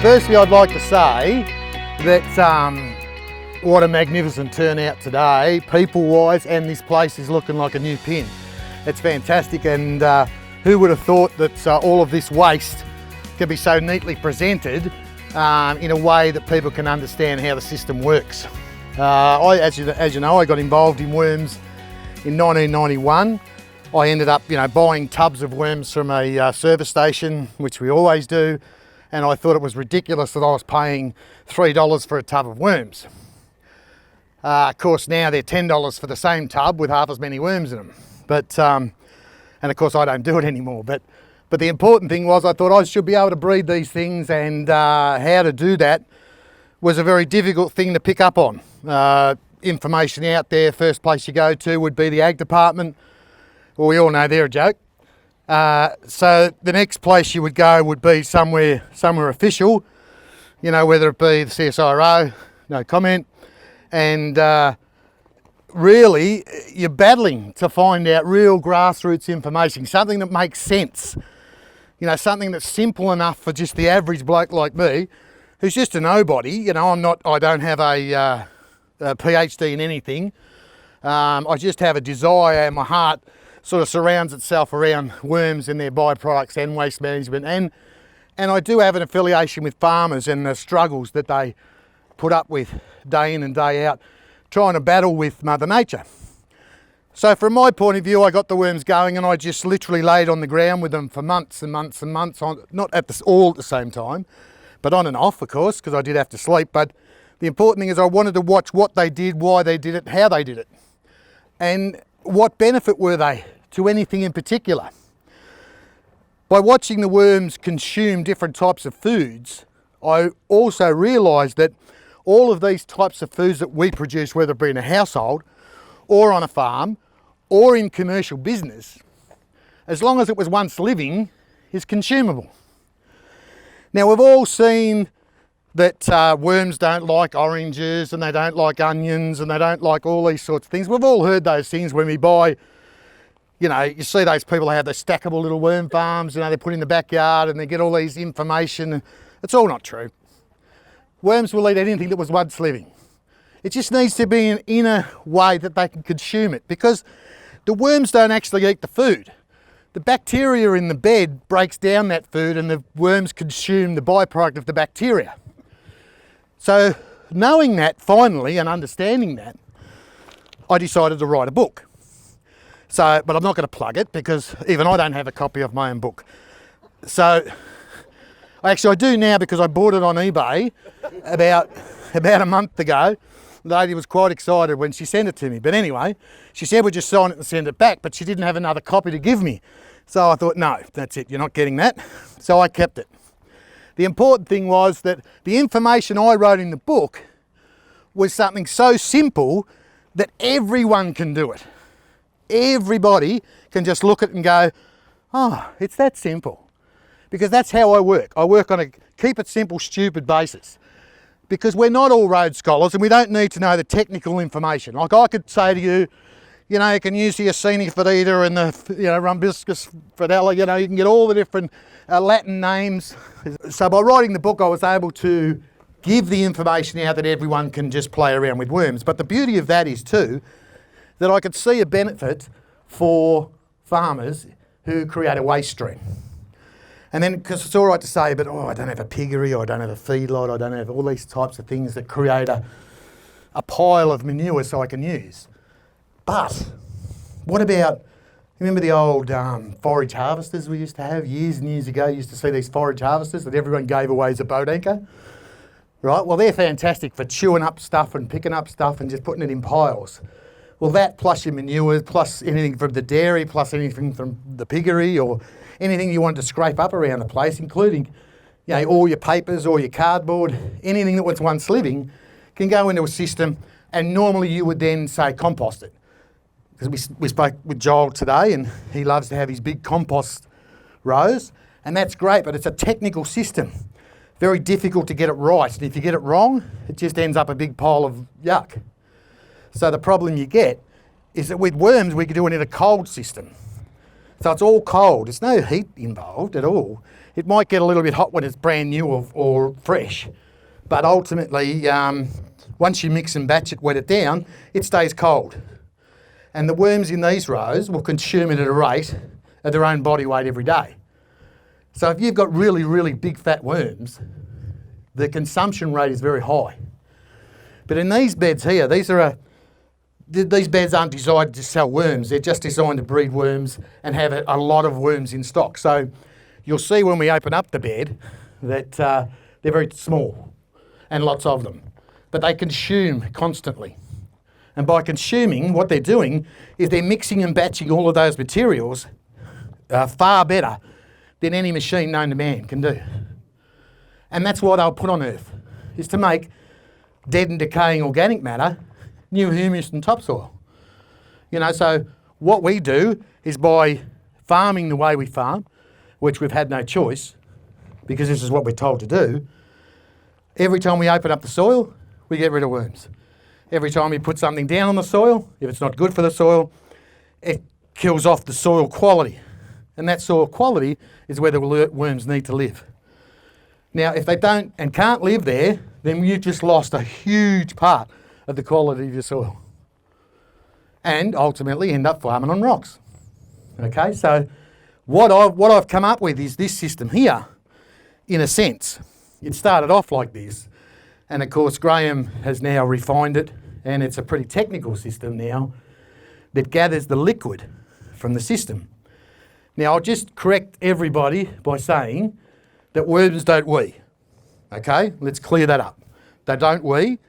Firstly, I'd like to say that what a magnificent turnout today, people-wise, and this place is looking like a new pin. It's fantastic, and who would have thought that all of this waste can be so neatly presented in a way that people can understand how the system works. As you know, I got involved in worms in 1991. I ended up, buying tubs of worms from a service station, which we always do, and I thought it was ridiculous that I was paying $3 for a tub of worms. Of course, now they're $10 for the same tub with half as many worms in them. But, and of course, I don't do it anymore. But the important thing was I thought I should be able to breed these things, and how to do that was a very difficult thing to pick up on. Information out there, first place you go to would be the ag department. Well, we all know they're a joke. So the next place you would go would be somewhere official, whether it be the CSIRO, no comment. And really, you're battling to find out real grassroots information, something that makes sense. Something that's simple enough for just the average bloke like me, who's just a nobody. I don't have a PhD in anything. I just have a desire, and my heart sort of surrounds itself around worms and their byproducts and waste management. And I do have an affiliation with farmers and the struggles that they put up with day in and day out, trying to battle with Mother Nature. So from my point of view, I got the worms going, and I just literally laid on the ground with them for months and months and months, not all at the same time, but on and off, of course, because I did have to sleep. But the important thing is I wanted to watch what they did, why they did it, how they did it, and what benefit were they to anything in particular. By watching the worms consume different types of foods, I also realised that all of these types of foods that we produce, whether it be in a household or on a farm or in commercial business, as long as it was once living, is consumable. Now, we've all seen that worms don't like oranges, and they don't like onions, and they don't like all these sorts of things. We've all heard those things when we buy, you see those people who have those stackable little worm farms, they put in the backyard and they get all these information. It's all not true. Worms will eat anything that was once living. It just needs to be in a way that they can consume it, because the worms don't actually eat the food. The bacteria in the bed breaks down that food, and the worms consume the byproduct of the bacteria. So knowing that finally and understanding that, I decided to write a book. But I'm not going to plug it, because even I don't have a copy of my own book. So actually I do now, because I bought it on eBay about a month ago. The lady was quite excited when she sent it to me. But anyway, she said we'd just sign it and send it back, but she didn't have another copy to give me. So I thought, no, that's it, you're not getting that. So I kept it. The important thing was that the information I wrote in the book was something so simple that everyone can do it. Everybody can just look at it and go, oh, it's that simple. Because that's how I work. I work on a keep it simple, stupid basis. Because we're not all Rhodes scholars, and we don't need to know the technical information. Like I could say to you, you can use the Yersinia fetida and the Rumbiscus fridella, you can get all the different Latin names. So by writing the book, I was able to give the information out that everyone can just play around with worms. But the beauty of that is too, that I could see a benefit for farmers who create a waste stream. And then, because it's all right to say, but I don't have a piggery, or I don't have a feedlot, I don't have all these types of things that create a pile of manure so I can use. But what about, remember the old forage harvesters we used to have years and years ago? You used to see these forage harvesters that everyone gave away as a boat anchor, right? Well, they're fantastic for chewing up stuff and picking up stuff and just putting it in piles. Well, that plus your manure, plus anything from the dairy, plus anything from the piggery, or anything you want to scrape up around the place, including all your papers or your cardboard, anything that was once living, can go into a system, and normally you would then say compost it. Because we spoke with Joel today, and he loves to have his big compost rows, and that's great, but it's a technical system. Very difficult to get it right, and if you get it wrong, it just ends up a big pile of yuck. So the problem you get is that with worms, we could do it in a cold system. So it's all cold. There's no heat involved at all. It might get a little bit hot when it's brand new or fresh, but ultimately, once you mix and batch it, wet it down, it stays cold. And the worms in these rows will consume it at a rate of their own body weight every day. So if you've got really, really big fat worms, the consumption rate is very high. But in these beds here, these beds aren't designed to sell worms. They're just designed to breed worms and have a lot of worms in stock. So you'll see when we open up the bed that they're very small and lots of them. But they consume constantly. And by consuming, what they're doing is they're mixing and batching all of those materials far better than any machine known to man can do. And that's why they'll put on Earth, is to make dead and decaying organic matter new humus and topsoil. So what we do is by farming the way we farm, which we've had no choice, because this is what we're told to do, every time we open up the soil, we get rid of worms. Every time we put something down on the soil, if it's not good for the soil, it kills off the soil quality. And that soil quality is where the worms need to live. Now, if they don't and can't live there, then you've just lost a huge part of the quality of your soil. And ultimately end up farming on rocks. Okay, so what I've come up with is this system here, in a sense. It started off like this. And of course, Graham has now refined it, and it's a pretty technical system now that gathers the liquid from the system. Now, I'll just correct everybody by saying that worms don't wee. Okay, let's clear that up. They don't wee,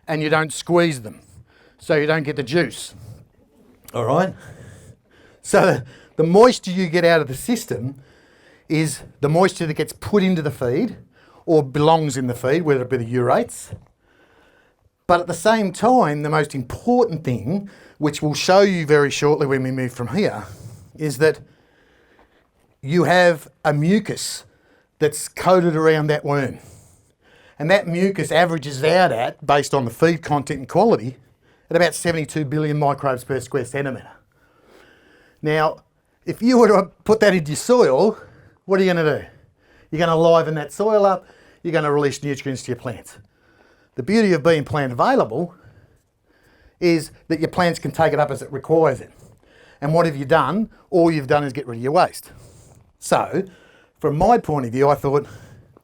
and you don't squeeze them, so you don't get the juice. All right? So the moisture you get out of the system is the moisture that gets put into the feed, or belongs in the feed, whether it be the urates. But at the same time, the most important thing, which we'll show you very shortly when we move from here, is that you have a mucus that's coated around that worm. And that mucus averages out at, based on the feed content and quality, at about 72 billion microbes per square centimetre. Now, if you were to put that into your soil, what are you going to do? You're going to liven that soil up, you're going to release nutrients to your plants. The beauty of being plant available is that your plants can take it up as it requires it. And what have you done? All you've done is get rid of your waste. So, from my point of view, I thought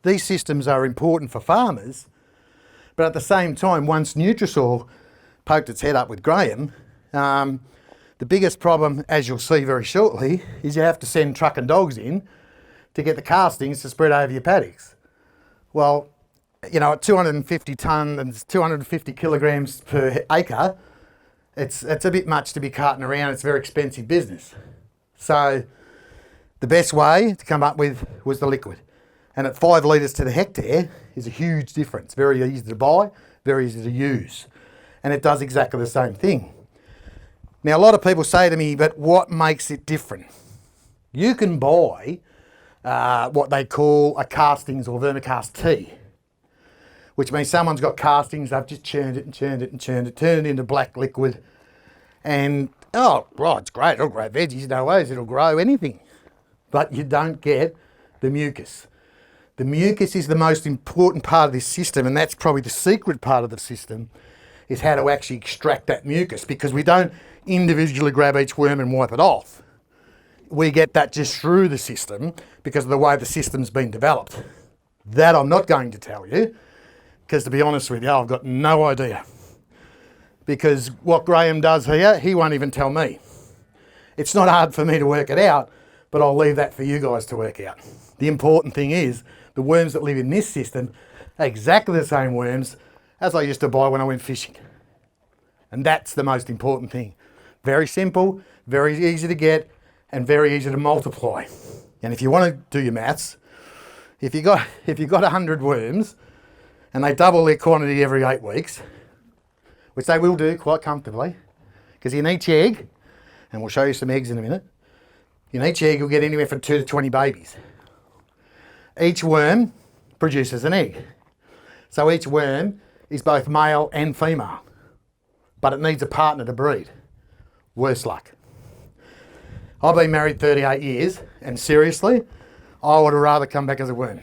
these systems are important for farmers, but at the same time, once NutriSoil poked its head up with Graham, the biggest problem, as you'll see very shortly, is you have to send truck and dogs in to get the castings to spread over your paddocks. Well, at 250 tonne and 250 kilograms per acre, it's a bit much to be carting around. It's a very expensive business. So the best way to come up with was the liquid. And at 5 litres to the hectare is a huge difference. Very easy to buy, very easy to use. And it does exactly the same thing. Now, a lot of people say to me, but what makes it different? You can buy what they call a castings or vermicast tea, which means someone's got castings, they've just churned it and churned it and churned it, turned it into black liquid, and it's great, it'll grow veggies, no ways, it'll grow anything. But you don't get the mucus. The mucus is the most important part of this system, and that's probably the secret part of the system, is how to actually extract that mucus, because we don't individually grab each worm and wipe it off. We get that just through the system because of the way the system's been developed. That I'm not going to tell you, because to be honest with you, I've got no idea. Because what Graham does here, he won't even tell me. It's not hard for me to work it out, but I'll leave that for you guys to work out. The important thing is, the worms that live in this system are exactly the same worms as I used to buy when I went fishing. And that's the most important thing. Very simple, very easy to get, and very easy to multiply. And if you want to do your maths, if you got 100 worms and they double their quantity every 8 weeks, which they will do quite comfortably, because in each egg, and we'll show you some eggs in a minute, in each egg you'll get anywhere from 2 to 20 babies. Each worm produces an egg. So each worm is both male and female, but it needs a partner to breed. Worse luck. I've been married 38 years, and seriously, I would have rather come back as a worm.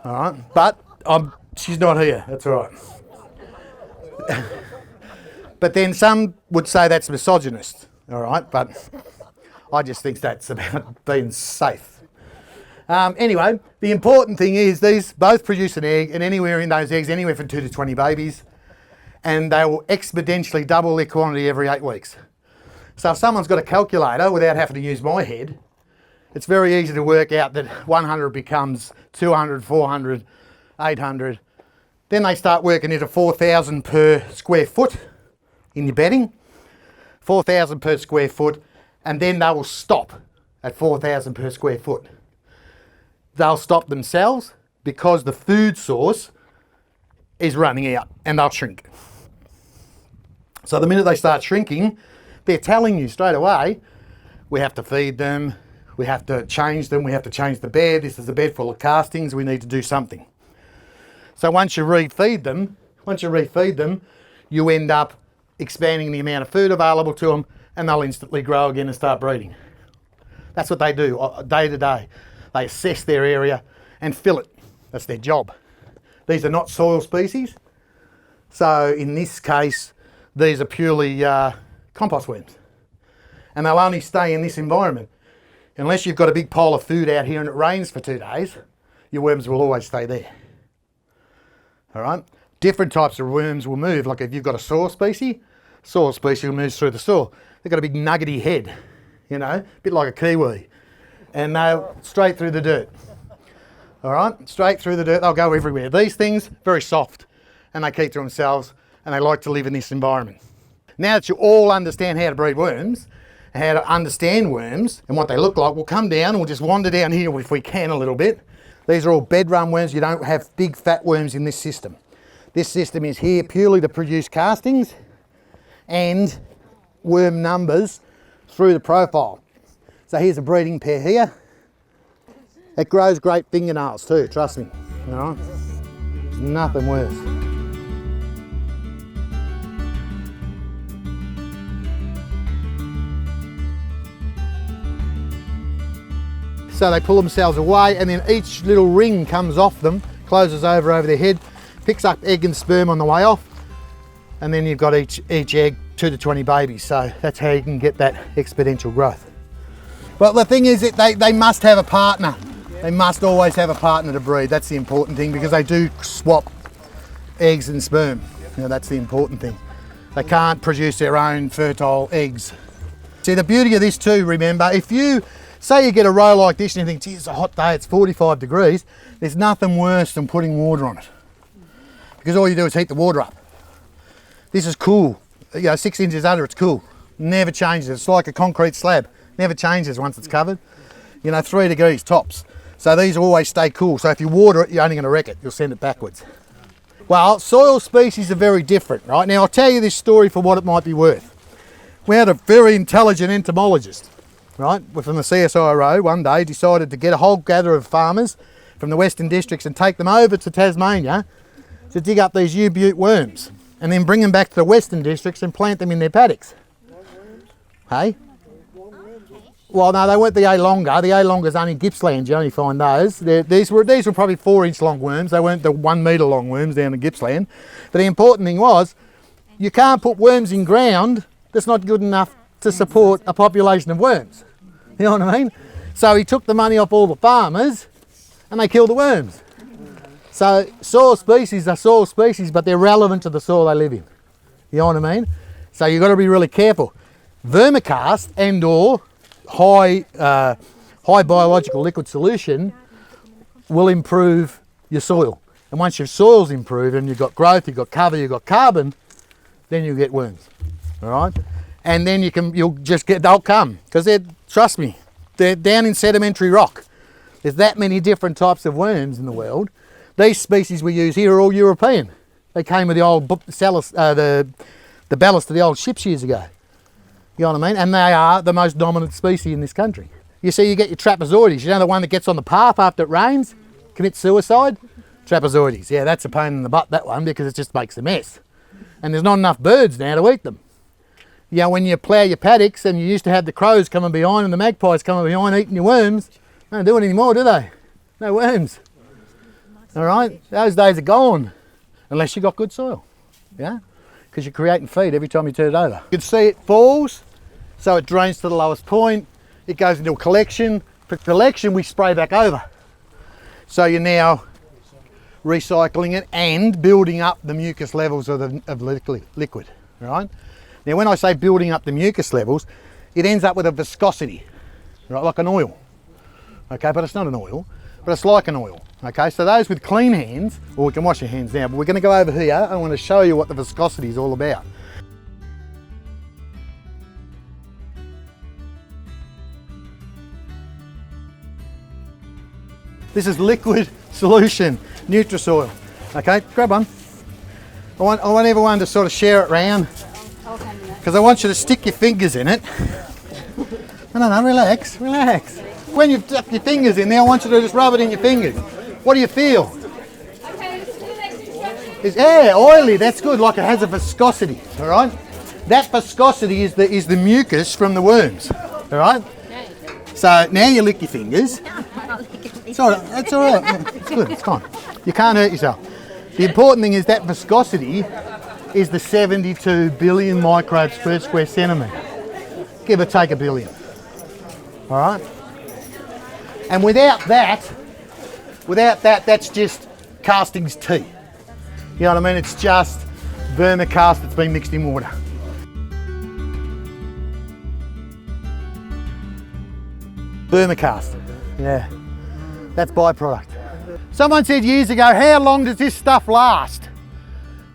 All right, but she's not here, that's all right. But then some would say that's misogynist, all right, but I just think that's about being safe. Anyway, the important thing is these both produce an egg, and anywhere in those eggs, anywhere from 2 to 20 babies, and they will exponentially double their quantity every 8 weeks. So if someone's got a calculator without having to use my head, it's very easy to work out that 100 becomes 200, 400, 800. Then they start working it at 4,000 per square foot in your bedding, 4,000 per square foot, and then they will stop at 4,000 per square foot. They'll stop themselves because the food source is running out, and they'll shrink. So the minute they start shrinking, they're telling you straight away, we have to feed them, we have to change them, we have to change the bed, this is a bed full of castings, we need to do something. So once you refeed them, you end up expanding the amount of food available to them, and they'll instantly grow again and start breeding. That's what they do day to day. They assess their area and fill it. That's their job. These are not soil species. So in this case, these are purely compost worms. And they'll only stay in this environment. Unless you've got a big pile of food out here and it rains for 2 days, your worms will always stay there. All right? Different types of worms will move. Like if you've got a soil species will move through the soil. They've got a big nuggety head, you know, a bit like a kiwi. And they'll straight through the dirt. All right? Straight through the dirt. They'll go everywhere. These things, very soft. And they keep to themselves. And they like to live in this environment. Now that you all understand how to breed worms, how to understand worms and what they look like, we'll come down and we'll just wander down here if we can a little bit. These are all bedrun worms. You don't have big fat worms in this system. This system is here purely to produce castings and worm numbers through the profile. So here's a breeding pair here. It grows great fingernails too, trust me. All right? There's nothing worse. So they pull themselves away, and then each little ring comes off them, closes over their head, picks up egg and sperm on the way off, and then you've got each egg 2 to 20 babies. So that's how you can get that exponential growth. But the thing is that they must have a partner. They must always have a partner to breed. That's the important thing, because they do swap eggs and sperm. You know, that's the important thing. They can't produce their own fertile eggs. See, the beauty of this too, remember, if you say you get a row like this and you think, gee, it's a hot day, it's 45 degrees, there's nothing worse than putting water on it. Because all you do is heat the water up. This is cool. You know, 6 inches under, it's cool. Never changes. It's like a concrete slab. Never changes once it's covered. You know, 3 degrees tops. So these always stay cool. So if you water it, you're only going to wreck it. You'll send it backwards. Well, soil species are very different, right? Now, I'll tell you this story for what it might be worth. We had a very intelligent entomologist, right, from the CSIRO one day decided to get a whole gather of farmers from the Western Districts and take them over to Tasmania to dig up these U-Butte worms and then bring them back to the Western Districts and plant them in their paddocks. Hey? Well, no, they weren't the A-longa. The A-longa's only Gippsland, you only find those. These were probably 4-inch long worms. They weren't the 1 metre long worms down in Gippsland. But the important thing was, you can't put worms in ground that's not good enough to support a population of worms. You know what I mean? So he took the money off all the farmers and they killed the worms. So soil species are soil species, but they're relevant to the soil they live in. You know what I mean? So you've got to be really careful. Vermicast and or high biological liquid solution will improve your soil. And once your soil's improved and you've got growth, you've got cover, you've got carbon, then you get worms. All right? And then they'll come, because trust me, they're down in sedimentary rock. There's that many different types of worms in the world. These species we use here are all European. They came with the old the ballast of the old ships years ago. You know what I mean? And they are the most dominant species in this country. You see, you get your trapezoides. You know the one that gets on the path after it rains, commits suicide? Trapezoides. Yeah, that's a pain in the butt, that one, because it just makes a mess. And there's not enough birds now to eat them. You know, when you plough your paddocks and you used to have the crows coming behind and the magpies coming behind eating your worms, They don't do it anymore, do they? No worms. All right, those days are gone, unless you've got good soil, yeah? Because you're creating feed every time you turn it over. You can see it falls, so it drains to the lowest point. It goes into a collection. For collection, we spray back over. So you're now recycling it and building up the mucus levels of the liquid, right? Now, when I say building up the mucus levels, it ends up with a viscosity, right, like an oil. Okay, but it's not an oil, but it's like an oil. Okay, so those with clean hands, or we can wash your hands now, but we're going to go over here. I want to show you what the viscosity is all about. This is liquid solution, NutriSoil. Okay, grab one. I want everyone to sort of share it round, because I want you to stick your fingers in it. No, relax. When you've stuck your fingers in there, I want you to just rub it in your fingers. What do you feel? It's oily, that's good, like it has a viscosity, all right? That viscosity is the mucus from the worms, all right? So now you lick your fingers. It's all right, it's all right, it's good, it's fine. You can't hurt yourself. The important thing is that viscosity is the 72 billion microbes per square centimetre. Give or take a billion, all right? And without that, that's just castings tea. You know what I mean? It's just vermicast that's been mixed in water. Vermicast, yeah, that's byproduct. Someone said years ago, how long does this stuff last?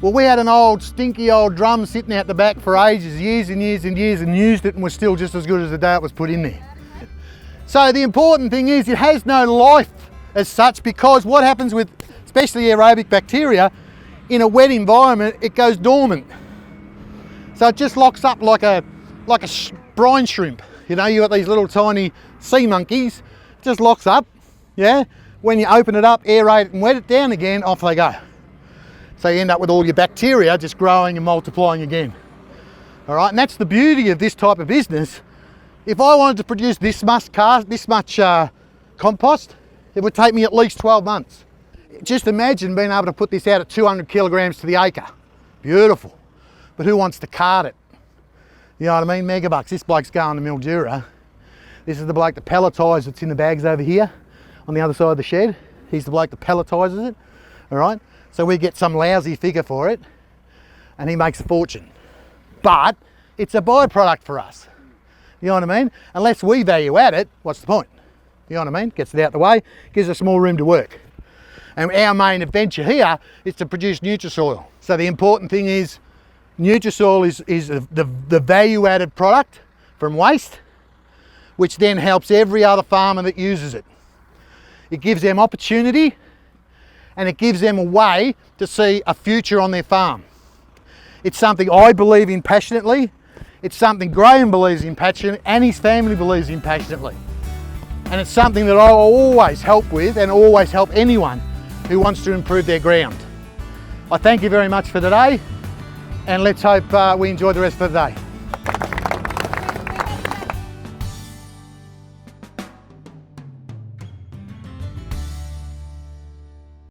Well, we had an old stinky old drum sitting out the back for ages, years and years and years, and used it and was still just as good as the day it was put in there. So the important thing is it has no life as such, because what happens with especially aerobic bacteria, in a wet environment, it goes dormant. So it just locks up like a brine shrimp. You know, you got these little tiny sea monkeys, it just locks up, yeah? When you open it up, aerate it and wet it down again, off they go. So you end up with all your bacteria just growing and multiplying again. All right, and that's the beauty of this type of business. If I wanted to produce this much compost, it would take me at least 12 months. Just imagine being able to put this out at 200 kilograms to the acre. Beautiful. But who wants to cart it? You know what I mean? Megabucks. This bloke's going to Mildura. This is the bloke that pelletises that's in the bags over here on the other side of the shed. He's the bloke that pelletises it. All right? So we get some lousy figure for it and he makes a fortune. But it's a byproduct for us. You know what I mean? Unless we value add it, what's the point? You know what I mean? Gets it out the way, gives us more room to work. And our main adventure here is to produce NutriSoil. So the important thing is NutriSoil is the value added product from waste, which then helps every other farmer that uses it. It gives them opportunity and it gives them a way to see a future on their farm. It's something I believe in passionately. It's something Graham believes in passionately and his family believes in passionately. And it's something that I'll always help with and always help anyone who wants to improve their ground. I thank you very much for today and let's hope we enjoy the rest of the day.